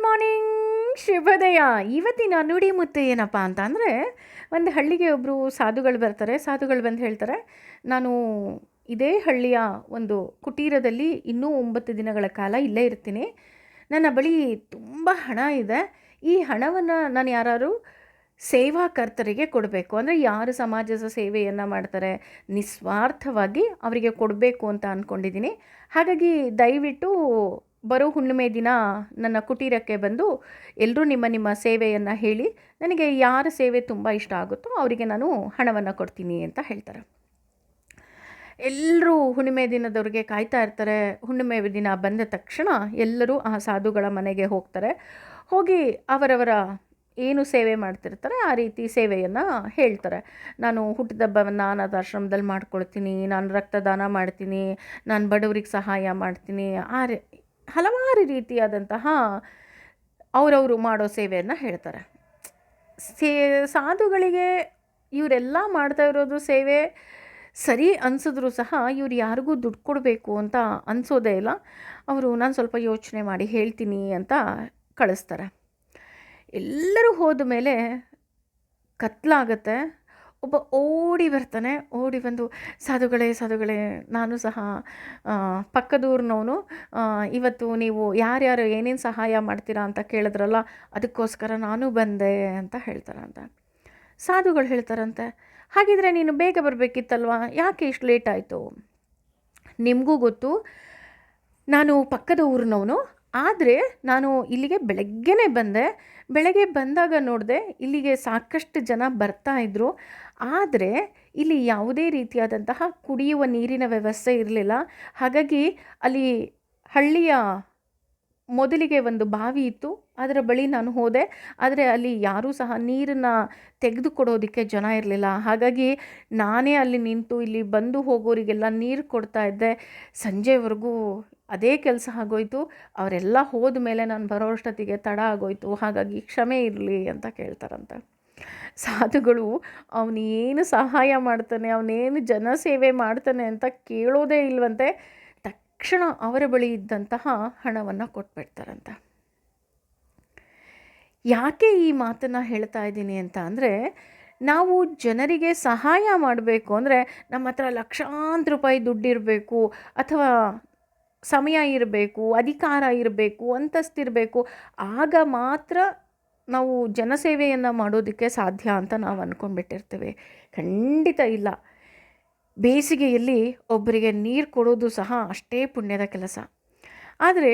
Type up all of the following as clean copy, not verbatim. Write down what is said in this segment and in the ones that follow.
Morning, ಶುಭೋದಯ. ಇವತ್ತಿನ ನುಡಿಮುತ್ತು ಏನಪ್ಪ ಅಂತ ಅಂದರೆ, ಒಂದು ಹಳ್ಳಿಗೆ ಒಬ್ಬರು ಸಾಧುಗಳು ಬರ್ತಾರೆ. ಸಾಧುಗಳು ಬಂದು ಹೇಳ್ತಾರೆ, ನಾನು ಇದೇ ಹಳ್ಳಿಯ ಒಂದು ಕುಟೀರದಲ್ಲಿ ಇನ್ನೂ 9 ದಿನಗಳ ಕಾಲ ಇಲ್ಲೇ ಇರ್ತೀನಿ. ನನ್ನ ಬಳಿ ತುಂಬ ಹಣ ಇದೆ. ಈ ಹಣವನ್ನು ನಾನು ಯಾರಾದ್ರು ಸೇವಾಕರ್ತರಿಗೆ ಕೊಡಬೇಕು. ಅಂದರೆ ಯಾರು ಸಮಾಜದ ಸೇವೆಯನ್ನು ಮಾಡ್ತಾರೆ, ನಿಸ್ವಾರ್ಥವಾಗಿ ಅವರಿಗೆ ಕೊಡಬೇಕು ಅಂತ ಅಂದ್ಕೊಂಡಿದ್ದೀನಿ. ಹಾಗಾಗಿ ದಯವಿಟ್ಟು ಬರೋ ಹುಣ್ಣಿಮೆ ದಿನ ನನ್ನ ಕುಟೀರಕ್ಕೆ ಬಂದು ಎಲ್ಲರೂ ನಿಮ್ಮ ನಿಮ್ಮ ಸೇವೆಯನ್ನು ಹೇಳಿ, ನನಗೆ ಯಾರ ಸೇವೆ ತುಂಬ ಇಷ್ಟ ಆಗುತ್ತೋ ಅವರಿಗೆ ನಾನು ಹಣವನ್ನು ಕೊಡ್ತೀನಿ ಅಂತ ಹೇಳ್ತಾರೆ. ಎಲ್ಲರೂ ಹುಣ್ಣಿಮೆ ದಿನದವ್ರಿಗೆ ಕಾಯ್ತಾ ಇರ್ತಾರೆ. ಹುಣ್ಣಿಮೆ ದಿನ ಬಂದ ತಕ್ಷಣ ಎಲ್ಲರೂ ಆ ಸಾಧುಗಳ ಮನೆಗೆ ಹೋಗ್ತಾರೆ. ಹೋಗಿ ಅವರವರ ಏನು ಸೇವೆ ಮಾಡ್ತಿರ್ತಾರೆ ಆ ರೀತಿ ಸೇವೆಯನ್ನು ಹೇಳ್ತಾರೆ. ನಾನು ಹುಟ್ಟಿದಬ್ಬವನ್ನು ಅನಾಥಾಶ್ರಮದಲ್ಲಿ ಮಾಡ್ಕೊಳ್ತೀನಿ, ನಾನು ರಕ್ತದಾನ ಮಾಡ್ತೀನಿ, ನಾನು ಬಡವರಿಗೆ ಸಹಾಯ ಮಾಡ್ತೀನಿ, ಹಲವಾರು ರೀತಿಯಾದಂತಹ ಅವರವರು ಮಾಡೋ ಸೇವೆಯನ್ನು ಹೇಳ್ತಾರೆ. ಸಾಧುಗಳಿಗೆ ಇವರೆಲ್ಲ ಮಾಡ್ತಾ ಇರೋದು ಸೇವೆ ಸರಿ ಅನಿಸಿದ್ರು ಸಹ ಇವ್ರು ಯಾರಿಗೂ ದುಡ್ಡು ಕೊಡಬೇಕು ಅಂತ ಅನಿಸೋದೇ ಇಲ್ಲ. ಅವರು ನಾನು ಸ್ವಲ್ಪ ಯೋಚನೆ ಮಾಡಿ ಹೇಳ್ತೀನಿ ಅಂತ ಕಳಿಸ್ತಾರೆ. ಎಲ್ಲರೂ ಹೋದ ಮೇಲೆ ಕತ್ಲಾಗತ್ತೆ. ಒಬ್ಬ ಓಡಿ ಬರ್ತಾನೆ. ಓಡಿ ಬಂದು, ಸಾಧುಗಳೇ, ನಾನು ಸಹ ಪಕ್ಕದೂರಿನವನು, ಇವತ್ತು ನೀವು ಯಾರ್ಯಾರು ಏನೇನು ಸಹಾಯ ಮಾಡ್ತೀರಾ ಅಂತ ಕೇಳಿದ್ರಲ್ಲ, ಅದಕ್ಕೋಸ್ಕರ ನಾನು ಬಂದೆ ಅಂತ ಹೇಳ್ತಾರಂತೆ. ಸಾಧುಗಳು ಹೇಳ್ತಾರಂತೆ, ಹಾಗಿದ್ರೆ ನೀನು ಬೇಗ ಬರಬೇಕಿತ್ತಲ್ವ, ಯಾಕೆ ಇಷ್ಟು ಲೇಟ್ ಆಯಿತು? ನಿಮಗೂ ಗೊತ್ತು ನಾನು ಪಕ್ಕದ ಊರಿನವನು, ಆದರೆ ನಾನು ಇಲ್ಲಿಗೆ ಬೆಳಗ್ಗೆನೇ ಬಂದೆ. ಬೆಳಗ್ಗೆ ಬಂದಾಗ ನೋಡಿದೆ ಇಲ್ಲಿಗೆ ಸಾಕಷ್ಟು ಜನ ಬರ್ತಾಯಿದ್ರು, ಆದರೆ ಇಲ್ಲಿ ಯಾವುದೇ ರೀತಿಯಾದಂತಹ ಕುಡಿಯುವ ನೀರಿನ ವ್ಯವಸ್ಥೆ ಇರಲಿಲ್ಲ. ಹಾಗಾಗಿ ಅಲ್ಲಿ ಹಳ್ಳಿಯ ಮೊದಲಿಗೆ ಒಂದು ಬಾವಿ ಇತ್ತು, ಅದರ ಬಳಿ ನಾನು ಹೋದೆ. ಆದರೆ ಅಲ್ಲಿ ಯಾರೂ ಸಹ ನೀರನ್ನು ತೆಗೆದುಕೊಡೋದಕ್ಕೆ ಜನ ಇರಲಿಲ್ಲ. ಹಾಗಾಗಿ ನಾನೇ ಅಲ್ಲಿ ನಿಂತು ಇಲ್ಲಿ ಬಂದು ಹೋಗೋರಿಗೆಲ್ಲ ನೀರು ಕೊಡ್ತಾ ಇದ್ದೆ. ಸಂಜೆವರೆಗೂ ಅದೇ ಕೆಲಸ ಆಗೋಯ್ತು. ಅವರೆಲ್ಲ ಹೋದ ಮೇಲೆ ನಾನು ಬರೋ ಅಷ್ಟೊತ್ತಿಗೆ ತಡ ಆಗೋಯ್ತು. ಹಾಗಾಗಿ ಕ್ಷಮೆ ಇರಲಿ ಅಂತ ಕೇಳ್ತಾರಂತೆ. ಸಾಧುಗಳು ಅವನೇನು ಸಹಾಯ ಮಾಡ್ತಾನೆ, ಅವನೇನು ಜನಸೇವೆ ಮಾಡ್ತಾನೆ ಅಂತ ಕೇಳೋದೇ ಇಲ್ವಂತೆ. ತಕ್ಷಣ ಅವರ ಬಳಿ ಇದ್ದಂತಹ ಹಣವನ್ನು ಕೊಟ್ಬಿಡ್ತಾರಂತೆ. ಯಾಕೆ ಈ ಮಾತನ್ನು ಹೇಳ್ತಾ ಇದ್ದೀನಿ ಅಂತ ಅಂದರೆ, ನಾವು ಜನರಿಗೆ ಸಹಾಯ ಮಾಡಬೇಕು ಅಂದರೆ ನಮ್ಮ ಹತ್ರ ಲಕ್ಷಾಂತರ ರೂಪಾಯಿ ದುಡ್ಡಿರಬೇಕು, ಅಥವಾ ಸಮಯ ಇರಬೇಕು, ಅಧಿಕಾರ ಇರಬೇಕು, ಅಂತಸ್ತಿರಬೇಕು, ಆಗ ಮಾತ್ರ ನಾವು ಜನಸೇವೆಯನ್ನು ಮಾಡೋದಕ್ಕೆ ಸಾಧ್ಯ ಅಂತ ನಾವು ಅಂದ್ಕೊಂಡ್ಬಿಟ್ಟಿರ್ತೀವಿ. ಖಂಡಿತ ಇಲ್ಲ. ಬೇಸಿಗೆಯಲ್ಲಿ ಒಬ್ಬರಿಗೆ ನೀರು ಕೊಡೋದು ಸಹ ಅಷ್ಟೇ ಪುಣ್ಯದ ಕೆಲಸ. ಆದರೆ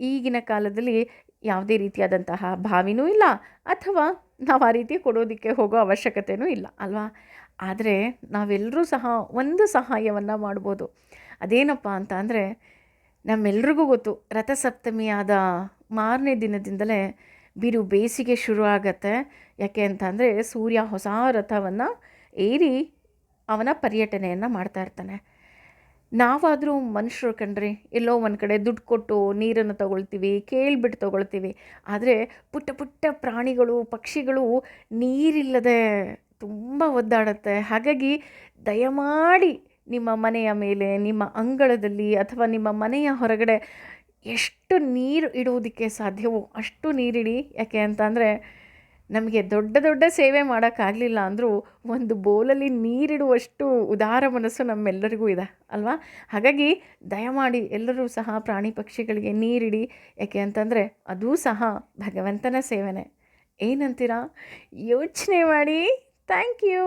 ಈಗಿನ ಕಾಲದಲ್ಲಿ ಯಾವುದೇ ರೀತಿಯಾದಂತಹ ಬಾವಿನೂ ಇಲ್ಲ, ಅಥವಾ ನಾವು ಆ ರೀತಿ ಕೊಡೋದಕ್ಕೆ ಹೋಗೋ ಅವಶ್ಯಕತೆಯೂ ಇಲ್ಲ ಅಲ್ವಾ? ಆದರೆ ನಾವೆಲ್ಲರೂ ಸಹ ಒಂದು ಸಹಾಯವನ್ನು ಮಾಡ್ಬೋದು. ಅದೇನಪ್ಪ ಅಂತ ಅಂದರೆ, ನಮ್ಮೆಲ್ರಿಗೂ ಗೊತ್ತು, ರಥಸಪ್ತಮಿಯಾದ ಮಾರನೇ ದಿನದಿಂದಲೇ ಬಿರು ಬೇಸಿಗೆ ಶುರು ಆಗತ್ತೆ. ಯಾಕೆ ಅಂತ ಅಂದರೆ, ಸೂರ್ಯ ಹೊಸ ರಥವನ್ನು ಏರಿ ಅವನ ಪರ್ಯಟನೆಯನ್ನು ಮಾಡ್ತಾ ಇರ್ತಾನೆ. ನಾವಾದರೂ ಮನುಷ್ಯರು ಕಣ್ರಿ, ಎಲ್ಲೋ ಒಂದು ಕಡೆ ದುಡ್ಡು ಕೊಟ್ಟು ನೀರನ್ನು ತಗೊಳ್ತೀವಿ, ಕೇಳಿಬಿಟ್ಟು ತಗೊಳ್ತೀವಿ. ಆದರೆ ಪುಟ್ಟ ಪುಟ್ಟ ಪ್ರಾಣಿಗಳು, ಪಕ್ಷಿಗಳು ನೀರಿಲ್ಲದೆ ತುಂಬ ಒದ್ದಾಡುತ್ತೆ. ಹಾಗಾಗಿ ದಯಮಾಡಿ ನಿಮ್ಮ ಮನೆಯ ಮೇಲೆ, ನಿಮ್ಮ ಅಂಗಳದಲ್ಲಿ, ಅಥವಾ ನಿಮ್ಮ ಮನೆಯ ಹೊರಗಡೆ ಎಷ್ಟು ನೀರು ಇಡೋದಕ್ಕೆ ಸಾಧ್ಯವೋ ಅಷ್ಟು ನೀರಿಡಿ. ಯಾಕೆ ಅಂತ ಅಂದರೆ, ನಮಗೆ ದೊಡ್ಡ ದೊಡ್ಡ ಸೇವೆ ಮಾಡೋಕ್ಕಾಗಲಿಲ್ಲ ಅಂದರೂ ಒಂದು ಬೋಲಲ್ಲಿ ನೀರಿಡುವಷ್ಟು ಉದಾರ ಮನಸ್ಸು ನಮ್ಮೆಲ್ಲರಿಗೂ ಇದೆ ಅಲ್ವಾ? ಹಾಗಾಗಿ ದಯಮಾಡಿ ಎಲ್ಲರೂ ಸಹ ಪ್ರಾಣಿ ಪಕ್ಷಿಗಳಿಗೆ ನೀರಿಡಿ. ಯಾಕೆ ಅಂತಂದರೆ ಅದೂ ಸಹ ಭಗವಂತನ ಸೇವೆನೇ. ಏನಂತೀರಾ? ಯೋಚನೆ ಮಾಡಿ. Thank you.